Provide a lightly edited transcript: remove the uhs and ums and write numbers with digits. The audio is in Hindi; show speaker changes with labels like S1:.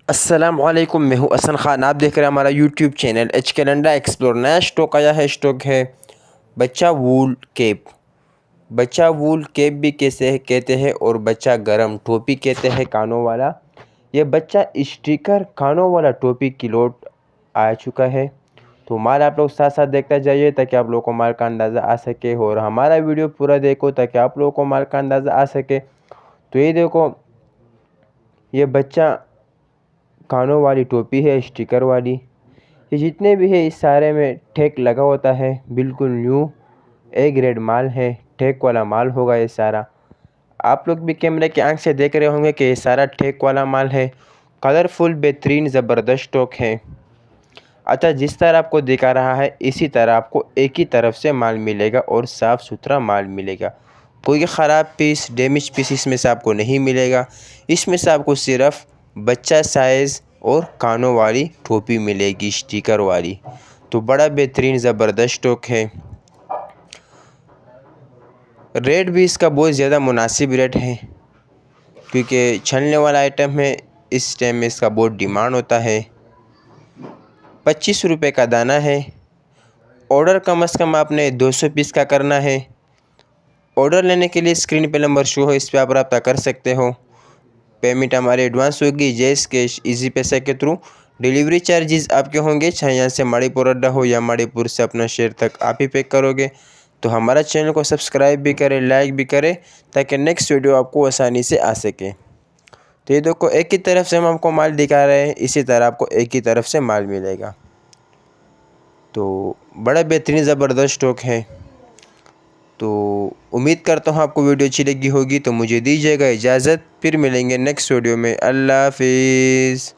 S1: अस्सलामुअलैकुम, मैं हूं असन ख़ान। आप देख रहे हैं हमारा YouTube channel H calendar explore. नया स्टॉक आया है, स्टॉक है बच्चा वूल कैप। बच्चा वूल कैप भी कैसे कहते हैं और बच्चा गरम टोपी कहते हैं, कानों वाला। ये बच्चा स्टिकर कानों वाला टोपी की लोड आ चुका है। तो माल आप लोग साथ साथ देखते जाइए ताकि आप लोगों को माल का अंदाज़ा आ सके, और हमारा वीडियो पूरा देखो ताकि आप लोगों को माल का अंदाज़ा आ सके। तो ये देखो, ये बच्चा कानों वाली टोपी है, स्टिकर वाली। ये जितने भी है इस सारे में ठेक लगा होता है, बिल्कुल न्यू ए ग्रेड माल है, ठेक वाला माल होगा ये सारा। आप लोग भी कैमरे की आंख से देख रहे होंगे कि ये सारा ठेक वाला माल है। कलरफुल बेहतरीन ज़बरदस्त स्टॉक है। अच्छा, जिस तरह आपको दिखा रहा है इसी तरह आपको एक ही तरफ से माल मिलेगा और साफ़ सुथरा माल मिलेगा। कोई ख़राब पीस, डैमेज पीस इसमें से आपको नहीं मिलेगा। इसमें से आपको सिर्फ बच्चा साइज़ और कानों वाली टोपी मिलेगी, स्टिकर वाली। तो बड़ा बेहतरीन ज़बरदस्त स्टॉक है। रेट भी इसका बहुत ज़्यादा मुनासिब रेट है, क्योंकि छलने वाला आइटम है। इस टाइम में इसका बहुत डिमांड होता है। 25 रुपये का दाना है। ऑर्डर कम से कम आपने 200 पीस का करना है। ऑर्डर लेने के लिए स्क्रीन पे नंबर शो है, इस पर आप रब्ता कर सकते हो। पेमेंट हमारी एडवांस होगी, जैस कैश, इजी पैसे के थ्रू। डिलीवरी चार्जेस आपके होंगे, चाहे यहाँ से मणिपुर अड्डा हो या मणिपुर से अपना शहर तक आप ही पे करोगे। तो हमारा चैनल को सब्सक्राइब भी करें, लाइक भी करें, ताकि नेक्स्ट वीडियो आपको आसानी से आ सके। तो ये देखो, एक ही तरफ से हम आपको माल दिखा रहे हैं, इसी तरह आपको एक ही तरफ से माल मिलेगा। तो बड़ा बेहतरीन ज़बरदस्त स्टॉक है। तो उम्मीद करता हूँ आपको वीडियो अच्छी लगी होगी। तो मुझे दीजिएगा इजाज़त, फिर मिलेंगे नेक्स्ट वीडियो में। अल्लाह हाफिज़।